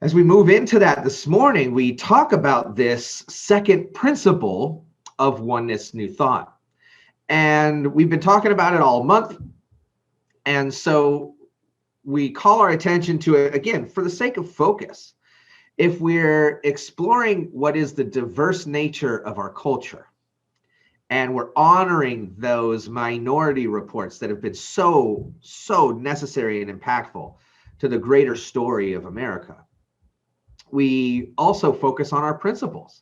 As we move into that this morning, we talk about this second principle of oneness new thought. And we've been talking about it all month. And so we call our attention to it, again, for the sake of focus. If we're exploring what is the diverse nature of our culture, and we're honoring those minority reports that have been so necessary and impactful to the greater story of America, we also focus on our principles.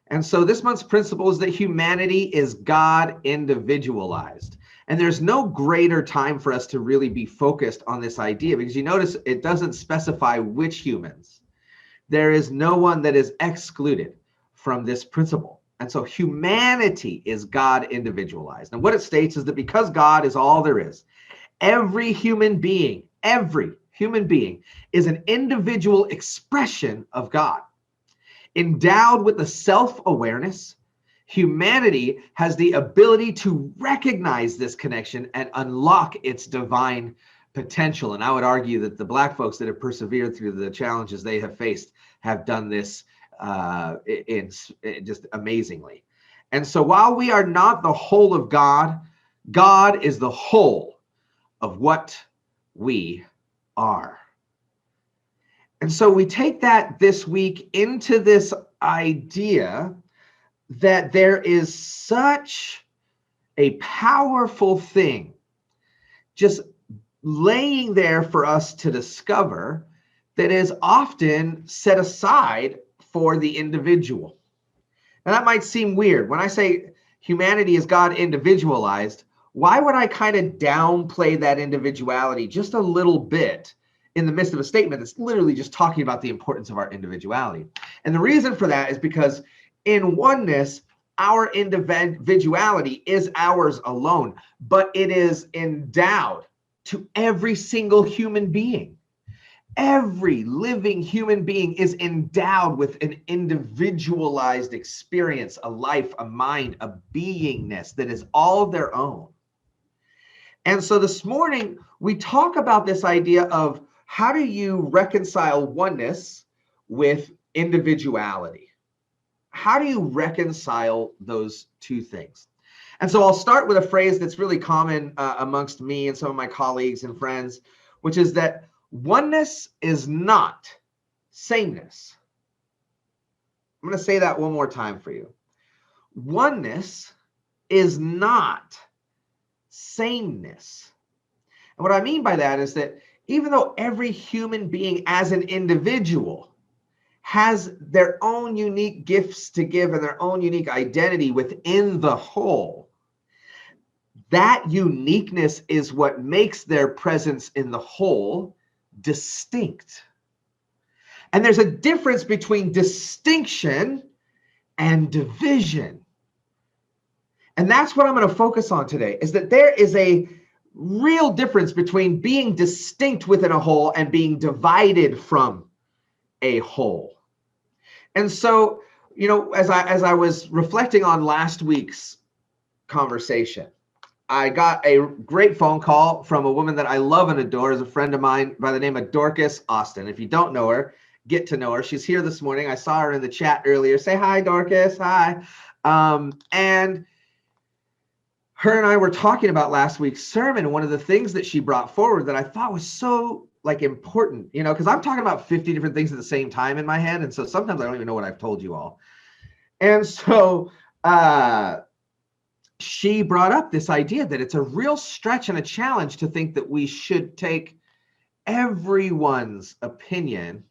And so this month's principle is that humanity is God individualized. And there's no greater time for us to really be focused on this idea, because you notice it doesn't specify which humans. There is no one that is excluded from this principle. And so humanity is God individualized. And what it states is that because God is all there is, every human being is an individual expression of God. Endowed with the self-awareness, humanity has the ability to recognize this connection and unlock its divine potential. And I would argue that the Black folks that have persevered through the challenges they have faced have done this in just amazingly. And so while we are not the whole of God, God is the whole of what we are. And so we take that this week into this idea that there is such a powerful thing just laying there for us to discover that is often set aside for the individual. Now that might seem weird. When I say humanity is God individualized, why would I kind of downplay that individuality just a little bit in the midst of a statement that's literally just talking about the importance of our individuality? And the reason for that is because in oneness, our individuality is ours alone, but it is endowed to every single human being. Every living human being is endowed with an individualized experience, a life, a mind, a beingness that is all their own. And so this morning, we talk about this idea of how do you reconcile oneness with individuality? How do you reconcile those two things? And so I'll start with a phrase that's really common amongst me and some of my colleagues and friends, which is that oneness is not sameness. I'm going to say that one more time for you. Oneness is not sameness. And what I mean by that is that even though every human being as an individual has their own unique gifts to give and their own unique identity within the whole, that uniqueness is what makes their presence in the whole distinct. And there's a difference between distinction and division. And that's what I'm going to focus on today, is that there is a real difference between being distinct within a whole and being divided from a whole. And so, you know, as I was reflecting on last week's conversation, I got a great phone call from a woman that I love and adore, as a friend of mine by the name of Dorcas Austin. If you don't know her, get to know her. She's here this morning. I saw her in the chat earlier. Say hi, Dorcas. Hi. And her and I were talking about last week's sermon. One of the things that she brought forward that I thought was so important, you know, because I'm talking about 50 different things at the same time in my head. And so sometimes I don't even know what I've told you all. And so she brought up this idea that it's a real stretch and a challenge to think that we should take everyone's opinion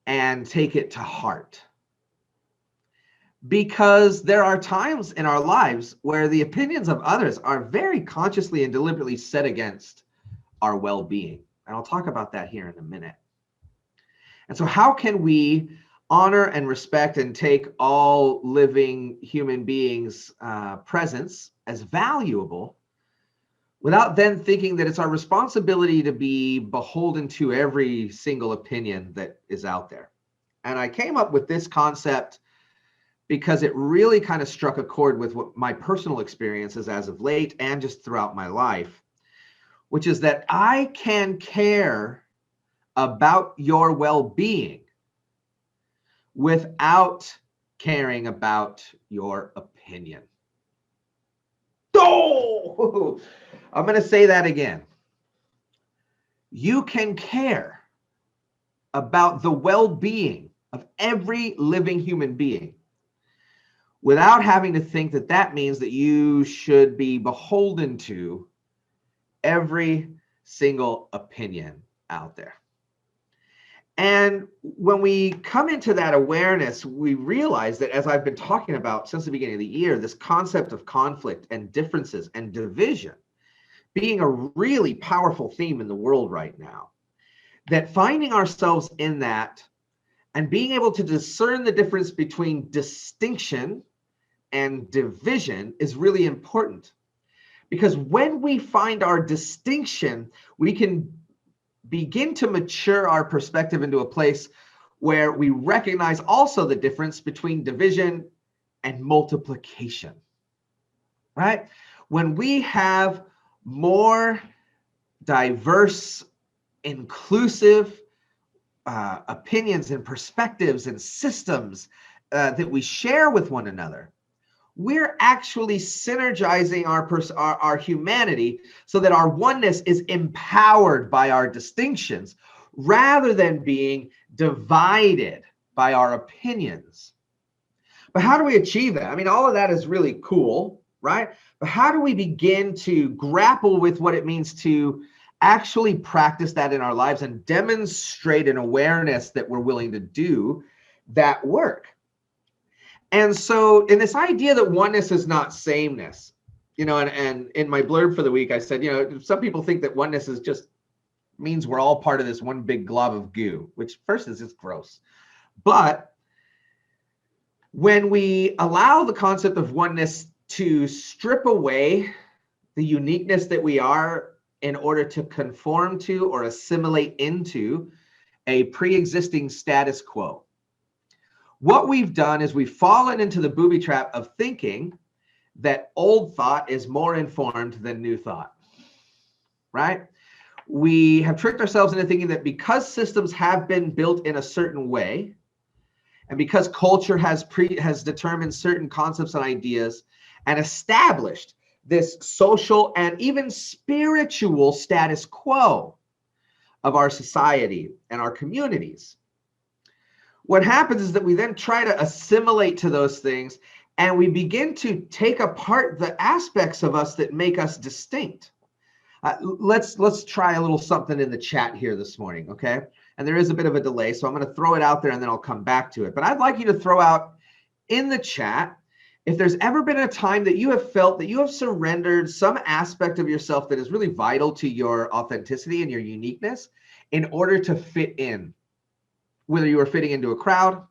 and take it to heart. Because there are times in our lives where the opinions of others are very consciously and deliberately set against our well-being. And I'll talk about that here in a minute. And so how can we honor and respect and take all living human beings' presence as valuable without then thinking that it's our responsibility to be beholden to every single opinion that is out there? And I came up with this concept because it really kind of struck a chord with what my personal experiences as of late and just throughout my life, which is that I can care about your well-being without caring about your opinion. Oh, I'm going to say that again. You can care about the well-being of every living human being without having to think that that means that you should be beholden to every single opinion out there. And when we come into that awareness, we realize that, as I've been talking about since the beginning of the year, this concept of conflict and differences and division being a really powerful theme in the world right now, that finding ourselves in that and being able to discern the difference between distinction and division is really important. Because when we find our distinction, we can begin to mature our perspective into a place where we recognize also the difference between division and multiplication, right? When we have more diverse, inclusive opinions and perspectives and systems that we share with one another, we're actually synergizing our humanity so that our oneness is empowered by our distinctions rather than being divided by our opinions. But how do we achieve that? I mean, all of that is really cool, right? But how do we begin to grapple with what it means to actually practice that in our lives and demonstrate an awareness that we're willing to do that work? And so in this idea that oneness is not sameness, and in my blurb for the week, I said, some people think that oneness is just means we're all part of this one big glob of goo, which first is just gross. But when we allow the concept of oneness to strip away the uniqueness that we are in order to conform to or assimilate into a pre-existing status quo, what we've done is we've fallen into the booby trap of thinking that old thought is more informed than new thought, right? We have tricked ourselves into thinking that because systems have been built in a certain way, and because culture has determined certain concepts and ideas and established this social and even spiritual status quo of our society and our communities, what happens is that we then try to assimilate to those things, and we begin to take apart the aspects of us that make us distinct. Let's try a little something in the chat here this morning, okay? And there is a bit of a delay, so I'm going to throw it out there and then I'll come back to it. But I'd like you to throw out in the chat if there's ever been a time that you have felt that you have surrendered some aspect of yourself that is really vital to your authenticity and your uniqueness in order to fit in. Whether you were fitting into a crowd,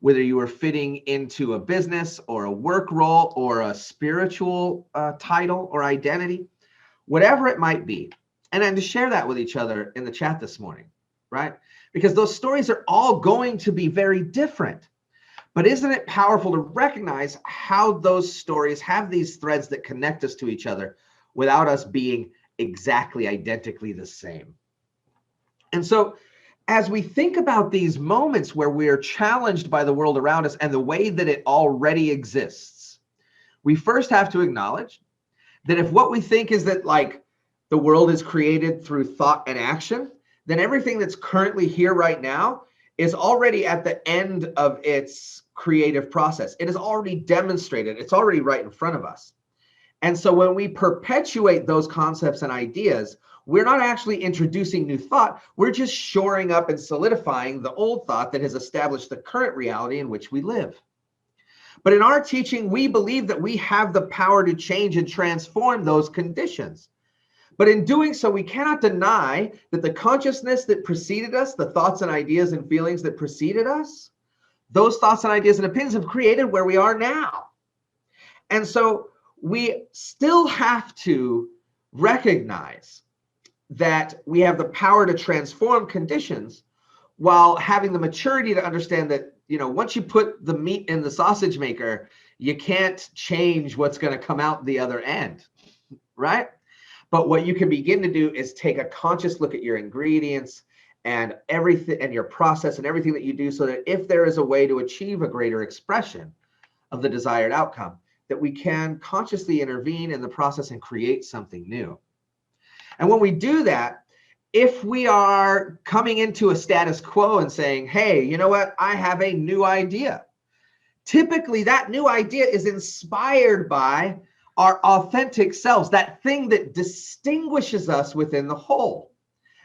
whether you were fitting into a business or a work role or a spiritual title or identity, whatever it might be. And then to share that with each other in the chat this morning, right? Because those stories are all going to be very different. But isn't it powerful to recognize how those stories have these threads that connect us to each other without us being exactly identically the same? And so as we think about these moments where we are challenged by the world around us and the way that it already exists, we first have to acknowledge that if what we think is that like the world is created through thought and action, then everything that's currently here right now is already at the end of its creative process. It is already demonstrated. It's already right in front of us. And so when we perpetuate those concepts and ideas, we're not actually introducing new thought. We're just shoring up and solidifying the old thought that has established the current reality in which we live. But in our teaching, we believe that we have the power to change and transform those conditions. But in doing so, we cannot deny that the consciousness that preceded us, the thoughts and ideas and feelings that preceded us, those thoughts and ideas and opinions have created where we are now. And so we still have to recognize that we have the power to transform conditions while having the maturity to understand that, once you put the meat in the sausage maker, you can't change what's going to come out the other end, right? But what you can begin to do is take a conscious look at your ingredients and everything, and your process and everything that you do, so that if there is a way to achieve a greater expression of the desired outcome, that we can consciously intervene in the process and create something new. And when we do that, if we are coming into a status quo and saying, hey, you know what, I have a new idea, typically that new idea is inspired by our authentic selves, that thing that distinguishes us within the whole.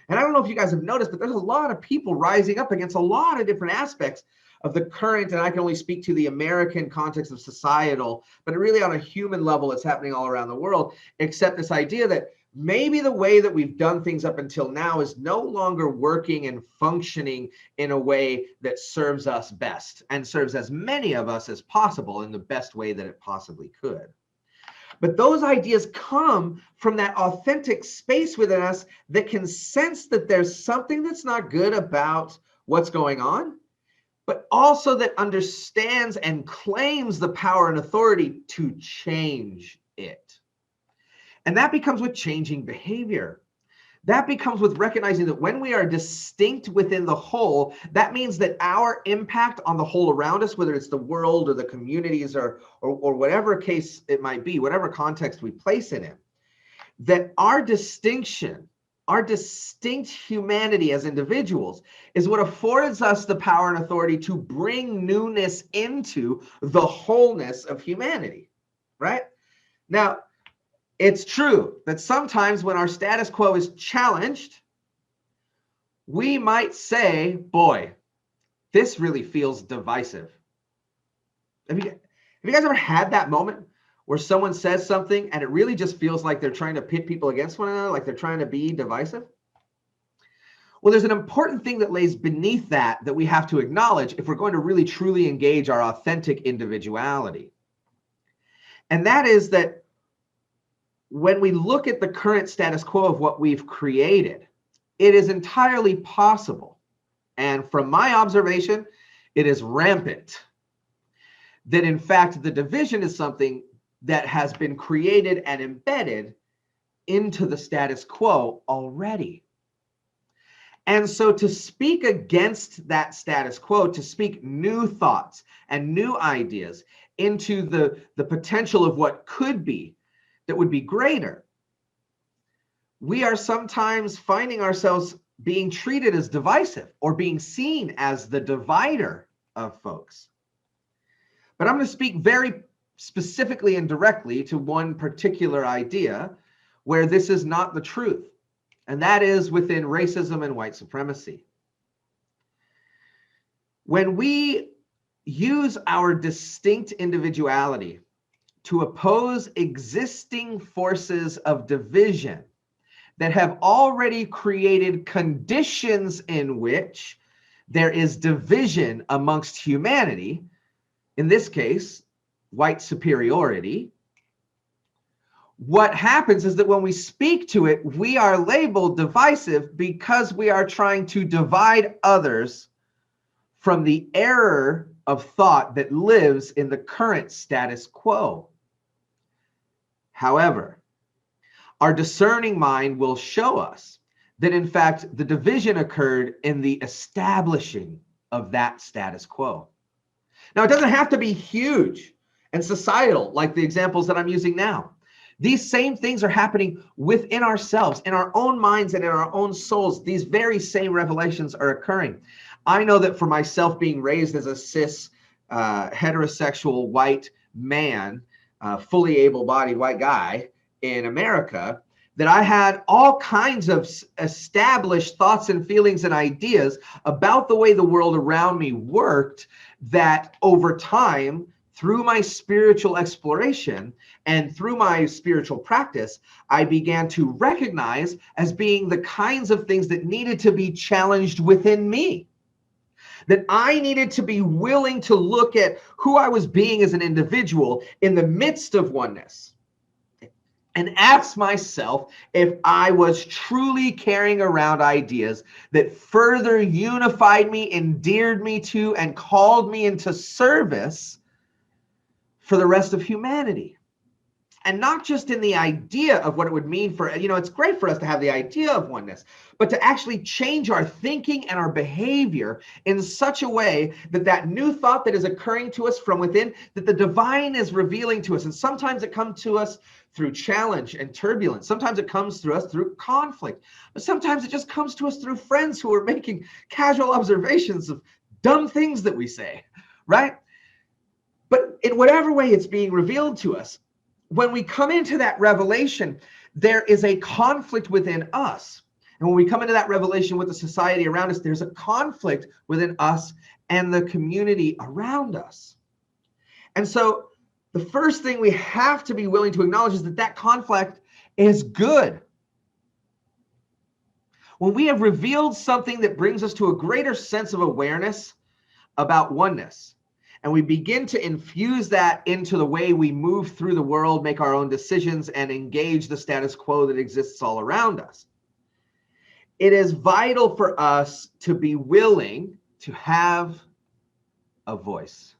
And I don't know if you guys have noticed, but there's a lot of people rising up against a lot of different aspects of the current, and I can only speak to the American context of societal, but really on a human level, it's happening all around the world, except this idea that maybe the way that we've done things up until now is no longer working and functioning in a way that serves us best and serves as many of us as possible in the best way that it possibly could. But those ideas come from that authentic space within us that can sense that there's something that's not good about what's going on, but also that understands and claims the power and authority to change it. And that becomes with changing behavior. That becomes with recognizing that when we are distinct within the whole, that means that our impact on the whole around us, whether it's the world or the communities or whatever case it might be, whatever context we place in it, that our distinction, our distinct humanity as individuals is what affords us the power and authority to bring newness into the wholeness of humanity, right? Now, it's true that sometimes when our status quo is challenged, we might say, boy, this really feels divisive. Have you guys ever had that moment where someone says something and it really just feels like they're trying to pit people against one another, like they're trying to be divisive? Well, there's an important thing that lays beneath that we have to acknowledge if we're going to really truly engage our authentic individuality. And that is that when we look at the current status quo of what we've created, it is entirely possible, and from my observation, it is rampant, that in fact the division is something that has been created and embedded into the status quo already. And so to speak against that status quo, to speak new thoughts and new ideas into the potential of what could be, that would be greater, we are sometimes finding ourselves being treated as divisive or being seen as the divider of folks. But I'm going to speak very specifically and directly to one particular idea where this is not the truth, and that is within racism and white supremacy. When we use our distinct individuality to oppose existing forces of division that have already created conditions in which there is division amongst humanity, in this case, white superiority, what happens is that when we speak to it, we are labeled divisive because we are trying to divide others from the error of thought that lives in the current status quo. However, our discerning mind will show us that in fact the division occurred in the establishing of that status quo. Now, it doesn't have to be huge and societal like the examples that I'm using now. These same things are happening within ourselves, in our own minds and in our own souls. These very same revelations are occurring. I know that for myself, being raised as a cis heterosexual white man, fully able-bodied white guy in America, that I had all kinds of established thoughts and feelings and ideas about the way the world around me worked, that over time, through my spiritual exploration and through my spiritual practice, I began to recognize as being the kinds of things that needed to be challenged within me. That I needed to be willing to look at who I was being as an individual in the midst of oneness and ask myself if I was truly carrying around ideas that further unified me, endeared me to, and called me into service for the rest of humanity. And not just in the idea of what it would mean for, it's great for us to have the idea of oneness, but to actually change our thinking and our behavior in such a way that that new thought that is occurring to us from within, that the divine is revealing to us. And sometimes it comes to us through challenge and turbulence. Sometimes it comes through us through conflict, but sometimes it just comes to us through friends who are making casual observations of dumb things that we say, right? But in whatever way it's being revealed to us, when we come into that revelation, there is a conflict within us. And when we come into that revelation with the society around us, there's a conflict within us and the community around us. And so the first thing we have to be willing to acknowledge is that that conflict is good. When we have revealed something that brings us to a greater sense of awareness about oneness, and we begin to infuse that into the way we move through the world, make our own decisions, and engage the status quo that exists all around us, it is vital for us to be willing to have a voice.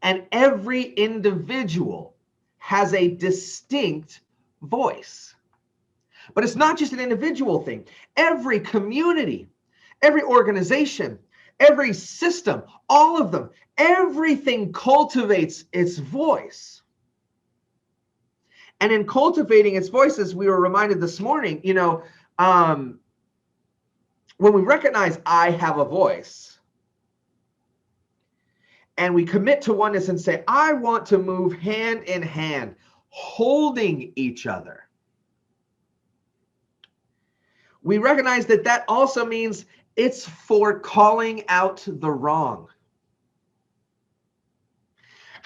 And every individual has a distinct voice. But it's not just an individual thing. Every community, every organization, every system, all of them, everything cultivates its voice. And in cultivating its voices, we were reminded this morning, when we recognize I have a voice, and we commit to oneness and say, I want to move hand in hand, holding each other, we recognize that that also means it's for calling out the wrong.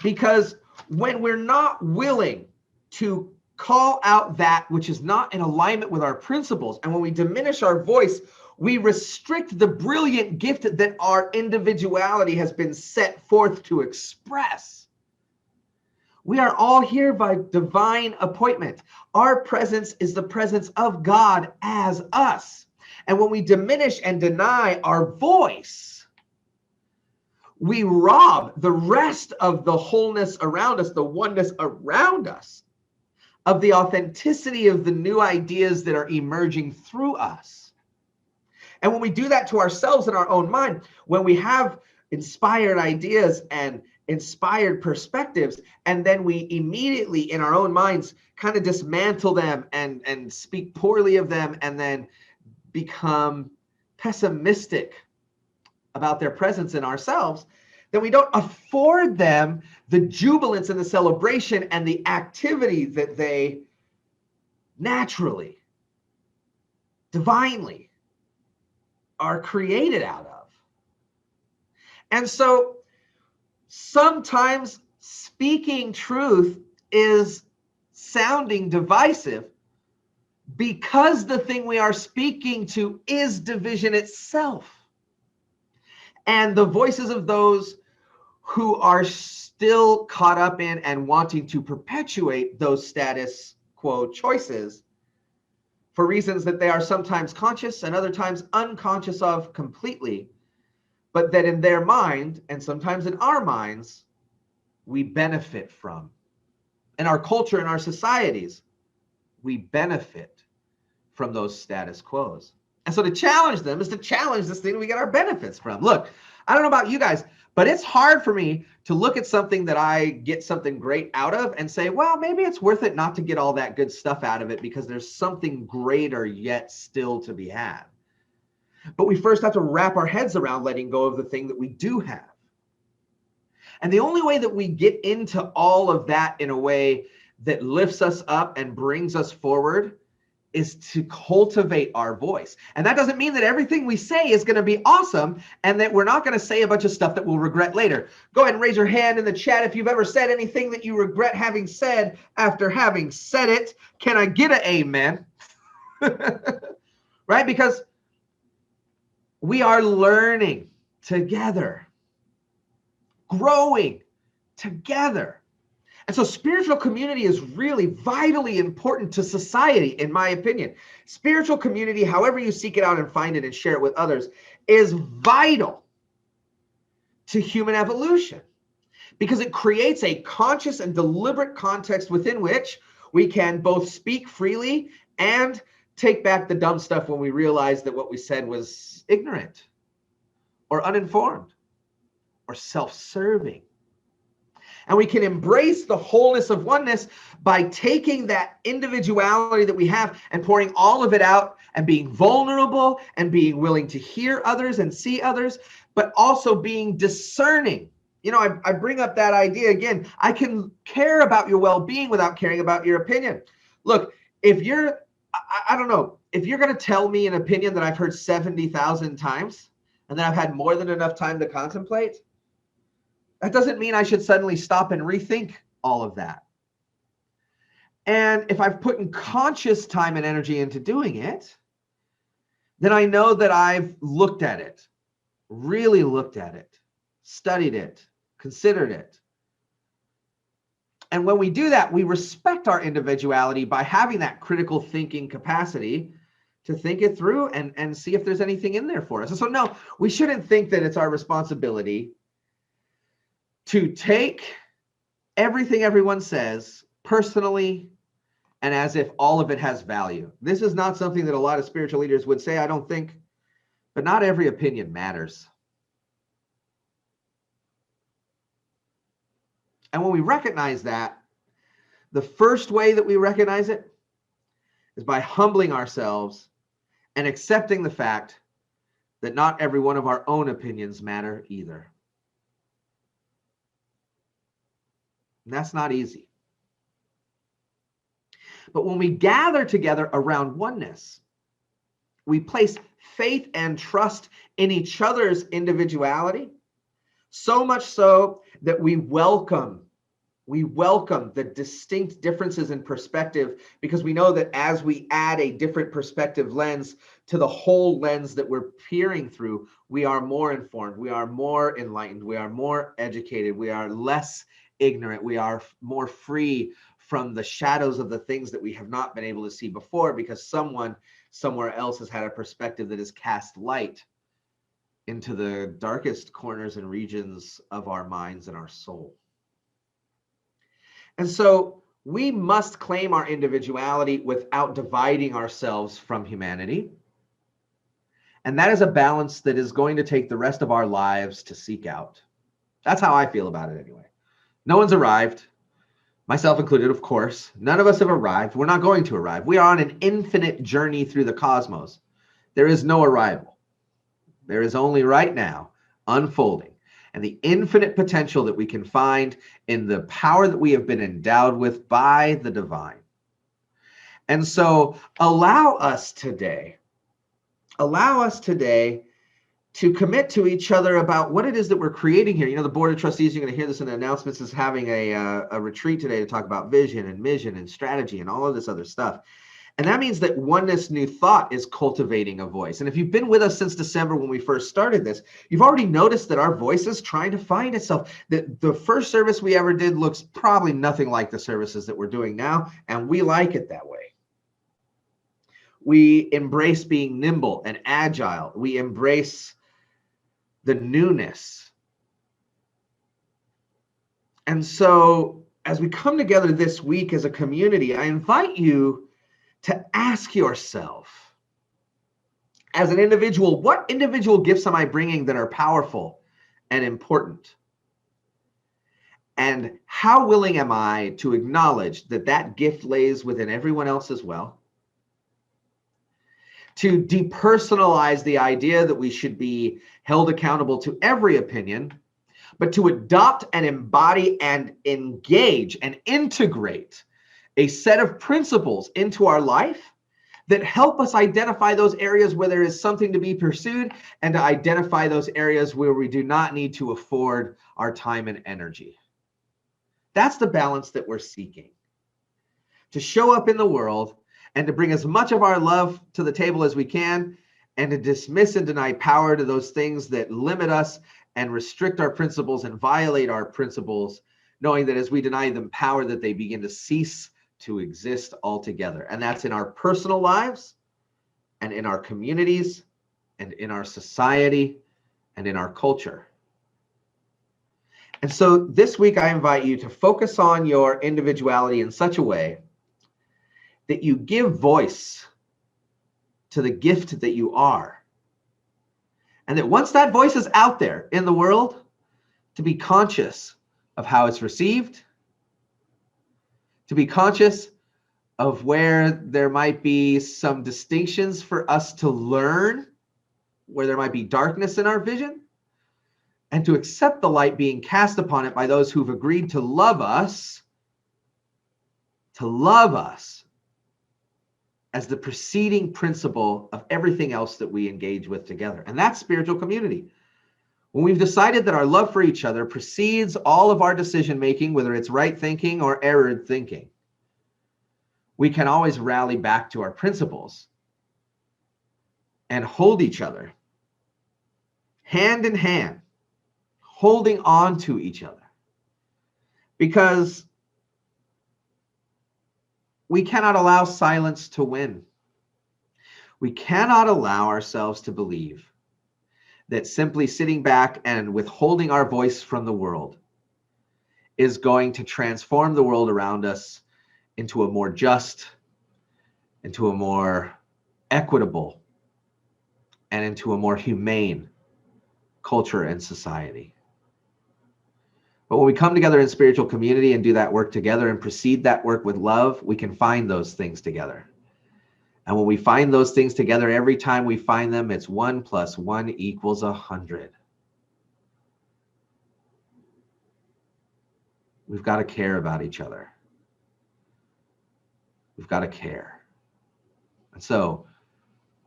Because when we're not willing to call out that which is not in alignment with our principles, and when we diminish our voice, we restrict the brilliant gift that our individuality has been set forth to express. We are all here by divine appointment. Our presence is the presence of God as us. And when we diminish and deny our voice, we rob the rest of the wholeness around us, the oneness around us, of the authenticity of the new ideas that are emerging through us. And when we do that to ourselves in our own mind, when we have inspired ideas and inspired perspectives, and then we immediately in our own minds kind of dismantle them and speak poorly of them, and then become pessimistic about their presence in ourselves, then we don't afford them the jubilance and the celebration and the activity that they naturally, divinely are created out of. And so sometimes speaking truth is sounding divisive because the thing we are speaking to is division itself. And the voices of those who are still caught up in and wanting to perpetuate those status quo choices for reasons that they are sometimes conscious and other times unconscious of completely, but that in their mind and sometimes in our minds, we benefit from. In our culture, in our societies, we benefit from those status quos. And so to challenge them is to challenge this thing we get our benefits from. Look, I don't know about you guys, but it's hard for me to look at something that I get something great out of and say, well, maybe it's worth it not to get all that good stuff out of it because there's something greater yet still to be had. But we first have to wrap our heads around letting go of the thing that we do have. And the only way that we get into all of that in a way that lifts us up and brings us forward is to cultivate our voice. And that doesn't mean that everything we say is going to be awesome and that we're not going to say a bunch of stuff that we'll regret later. Go ahead and raise your hand in the chat if you've ever said anything that you regret having said after having said it. Can I get an amen? Right? Because we are learning together, growing together. And so spiritual community is really vitally important to society, in my opinion. Spiritual community, however you seek it out and find it and share it with others, is vital to human evolution. because it creates a conscious and deliberate context within which we can both speak freely and take back the dumb stuff when we realize that what we said was ignorant or uninformed or self-serving. And we can embrace the wholeness of oneness by taking that individuality that we have and pouring all of it out and being vulnerable and being willing to hear others and see others, but also being discerning. You know, I bring up that idea again. I can care about your well-being without caring about your opinion. Look, if you're, I don't know, if you're going to tell me an opinion that I've heard 70,000 times and that I've had more than enough time to contemplate, that doesn't mean I should suddenly stop and rethink all of that. And if I've put in conscious time and energy into doing it, then I know that I've looked at it, really looked at it, studied it, considered it. And when we do that, we respect our individuality by having that critical thinking capacity to think it through and see if there's anything in there for us. And so, no, we shouldn't think that it's our responsibility to take everything everyone says personally and as if all of it has value. This is not something that a lot of spiritual leaders would say, I don't think, but not every opinion matters. And when we recognize that, the first way that we recognize it is by humbling ourselves and accepting the fact that not every one of our own opinions matter either. And that's not easy. But when we gather together around oneness, we place faith and trust in each other's individuality, so much so that we welcome the distinct differences in perspective, because we know that as we add a different perspective lens to the whole lens that we're peering through, we are more informed, we are more enlightened, we are more educated, we are less ignorant, we are more free from the shadows of the things that we have not been able to see before, because someone somewhere else has had a perspective that has cast light into the darkest corners and regions of our minds and our soul. And so we must claim our individuality without dividing ourselves from humanity. And that is a balance that is going to take the rest of our lives to seek out. That's how I feel about it anyway. No one's arrived, myself included, of course. None of us have arrived. We're not going to arrive. We are on an infinite journey through the cosmos. There is no arrival. There is only right now unfolding, and the infinite potential that we can find in the power that we have been endowed with by the divine. And so allow us today to commit to each other about what it is that we're creating here. You know, the Board of Trustees, you're going to hear this in the announcements, is having a retreat today to talk about vision and mission and strategy and all of this other stuff. And that means that Oneness New Thought is cultivating a voice. And if you've been with us since December when we first started this, you've already noticed that our voice is trying to find itself. The first service we ever did looks probably nothing like the services that we're doing now, and we like it that way. We embrace being nimble and agile. We embrace the newness. And so as we come together this week as a community, I invite you to ask yourself, as an individual, what individual gifts am I bringing that are powerful and important? And how willing am I to acknowledge that that gift lays within everyone else as well? To depersonalize the idea that we should be held accountable to every opinion, but to adopt and embody and engage and integrate a set of principles into our life that help us identify those areas where there is something to be pursued, and to identify those areas where we do not need to afford our time and energy. That's the balance that we're seeking. To show up in the world and to bring as much of our love to the table as we can, and to dismiss and deny power to those things that limit us and restrict our principles and violate our principles, knowing that as we deny them power, that they begin to cease to exist altogether. And that's in our personal lives, and in our communities, and in our society, and in our culture. And so this week, I invite you to focus on your individuality in such a way that you give voice to the gift that you are. And that once that voice is out there in the world, to be conscious of how it's received, to be conscious of where there might be some distinctions for us to learn, where there might be darkness in our vision, and to accept the light being cast upon it by those who've agreed to love us as the preceding principle of everything else that we engage with together. And that's spiritual community. When we've decided that our love for each other precedes all of our decision making, whether it's right thinking or errored thinking, we can always rally back to our principles and hold each other hand in hand, holding on to each other. Because we cannot allow silence to win. We cannot allow ourselves to believe that simply sitting back and withholding our voice from the world is going to transform the world around us into a more just, into a more equitable, and into a more humane culture and society. But when we come together in spiritual community and do that work together and precede that work with love, we can find those things together. And when we find those things together, every time we find them, it's 1 + 1 = 100. We've got to care about each other. We've got to care. And so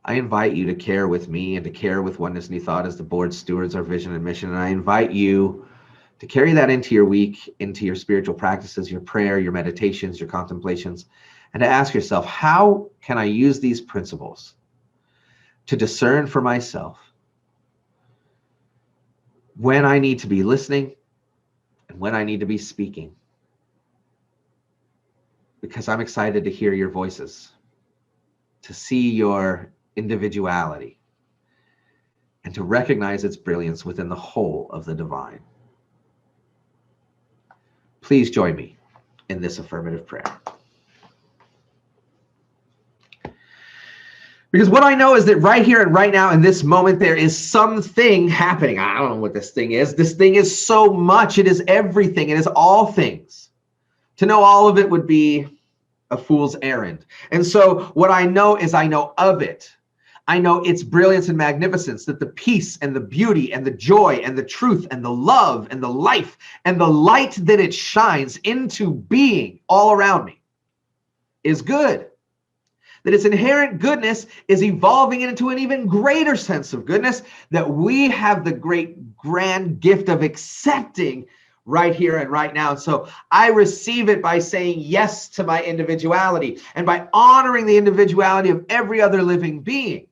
I invite you to care with me and to care with Oneness New Thought as the board stewards our vision and mission. And I invite you to carry that into your week, into your spiritual practices, your prayer, your meditations, your contemplations, and to ask yourself, how can I use these principles to discern for myself when I need to be listening and when I need to be speaking? Because I'm excited to hear your voices, to see your individuality, and to recognize its brilliance within the whole of the divine. Please join me in this affirmative prayer. Because what I know is that right here and right now in this moment, there is something happening. I don't know what this thing is. This thing is so much. It is everything. It is all things. To know all of it would be a fool's errand. And so what I know is I know of it. I know its brilliance and magnificence, that the peace and the beauty and the joy and the truth and the love and the life and the light that it shines into being all around me is good. That its inherent goodness is evolving into an even greater sense of goodness that we have the great grand gift of accepting right here and right now. And so I receive it by saying yes to my individuality and by honoring the individuality of every other living being.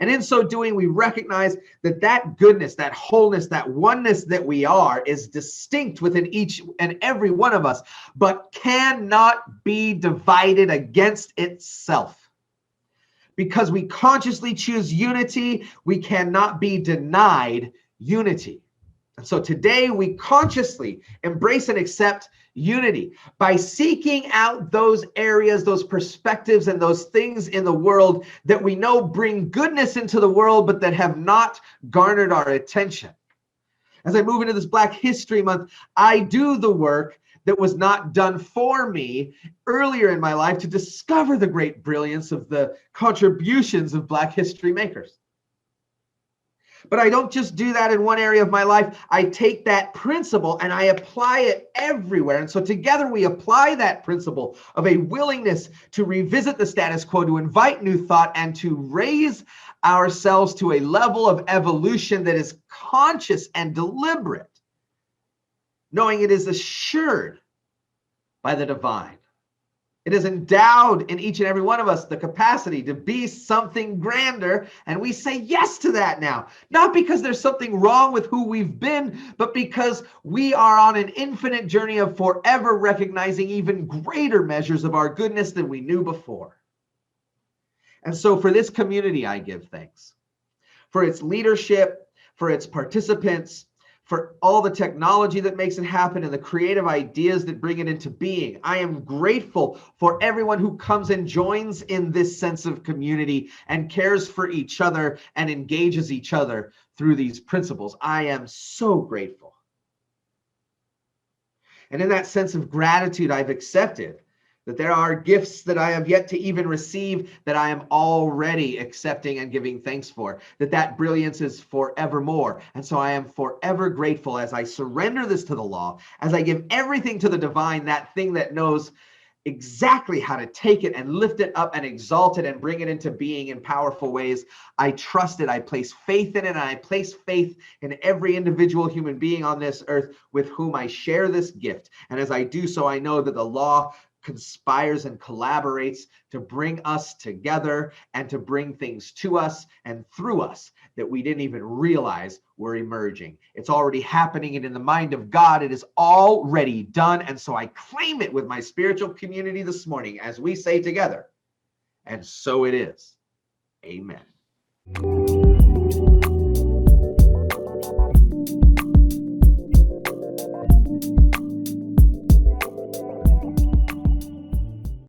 And in so doing, we recognize that that goodness, that wholeness, that oneness that we are is distinct within each and every one of us, but cannot be divided against itself. Because we consciously choose unity, we cannot be denied unity. And so today we consciously embrace and accept unity by seeking out those areas, those perspectives, and those things in the world that we know bring goodness into the world, but that have not garnered our attention. As I move into this Black History Month, I do the work that was not done for me earlier in my life to discover the great brilliance of the contributions of Black history makers. But I don't just do that in one area of my life. I take that principle and I apply it everywhere. And so together we apply that principle of a willingness to revisit the status quo, to invite new thought, and to raise ourselves to a level of evolution that is conscious and deliberate, knowing it is assured by the divine. It is endowed in each and every one of us the capacity to be something grander, and we say yes to that now. Not because there's something wrong with who we've been, but because we are on an infinite journey of forever recognizing even greater measures of our goodness than we knew before. And so for this community, I give thanks. For its leadership, for its participants, for all the technology that makes it happen and the creative ideas that bring it into being. I am grateful for everyone who comes and joins in this sense of community and cares for each other and engages each other through these principles. I am so grateful. And in that sense of gratitude, I've accepted that there are gifts that I have yet to even receive that I am already accepting and giving thanks for, that brilliance is forevermore. And so I am forever grateful as I surrender this to the law, as I give everything to the divine, that thing that knows exactly how to take it and lift it up and exalt it and bring it into being in powerful ways. I trust it. I place faith in it. And I place faith in every individual human being on this earth with whom I share this gift. And as I do so, I know that the law conspires and collaborates to bring us together and to bring things to us and through us that we didn't even realize were emerging. It's already happening, and in the mind of God, it is already done. And so I claim it with my spiritual community this morning as we say together, and so it is. Amen.